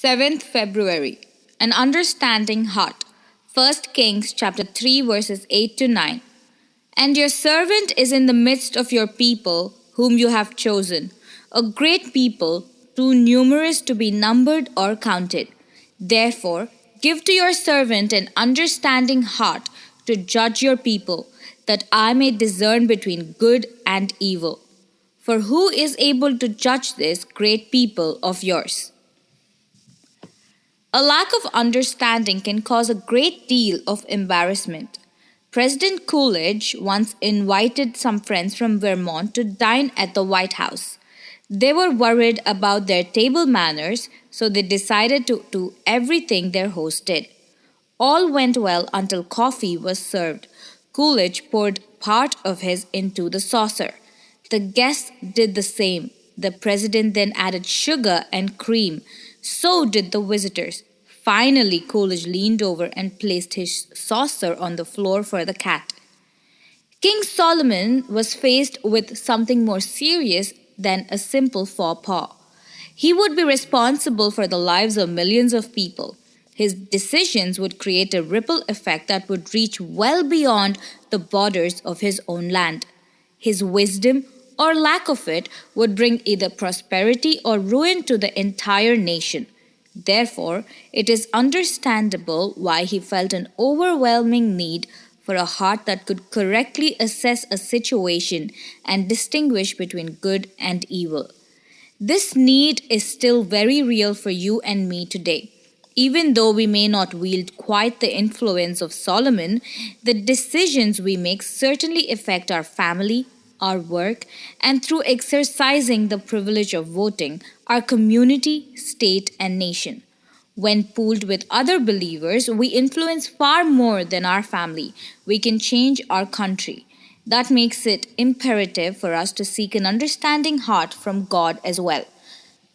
7th February, an understanding heart. 1 Kings chapter 3 verses 8 to 9. And your servant is in the midst of your people whom you have chosen, a great people, too numerous to be numbered or counted. Therefore, give to your servant an understanding heart to judge your people, that I may discern between good and evil. For who is able to judge this great people of yours? A lack of understanding can cause a great deal of embarrassment. President Coolidge once invited some friends from Vermont to dine at the White House. They were worried about their table manners, so they decided to do everything their host did. All went well until coffee was served. Coolidge poured part of his into the saucer. The guests did the same. The president then added sugar and cream. So did the visitors. Finally, Coolidge leaned over and placed his saucer on the floor for the cat. King Solomon was faced with something more serious than a simple faux pas. He would be responsible for the lives of millions of people. His decisions would create a ripple effect that would reach well beyond the borders of his own land. His wisdom, or lack of it, would bring either prosperity or ruin to the entire nation. Therefore, it is understandable why he felt an overwhelming need for a heart that could correctly assess a situation and distinguish between good and evil. This need is still very real for you and me today. Even though we may not wield quite the influence of Solomon, the decisions we make certainly affect our family, our work, and through exercising the privilege of voting, our community, state, and nation. When pooled with other believers, we influence far more than our family. We can change our country. That makes it imperative for us to seek an understanding heart from God as well.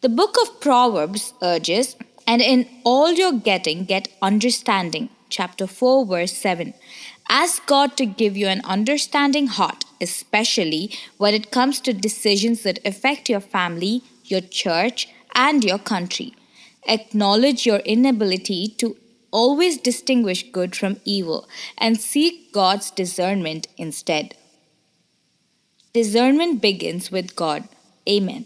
The book of Proverbs urges, and in all your getting, get understanding. Chapter 4, verse 7. Ask God to give you an understanding heart, especially when it comes to decisions that affect your family, your church, and your country. Acknowledge your inability to always distinguish good from evil and seek God's discernment instead. Discernment begins with God. Amen.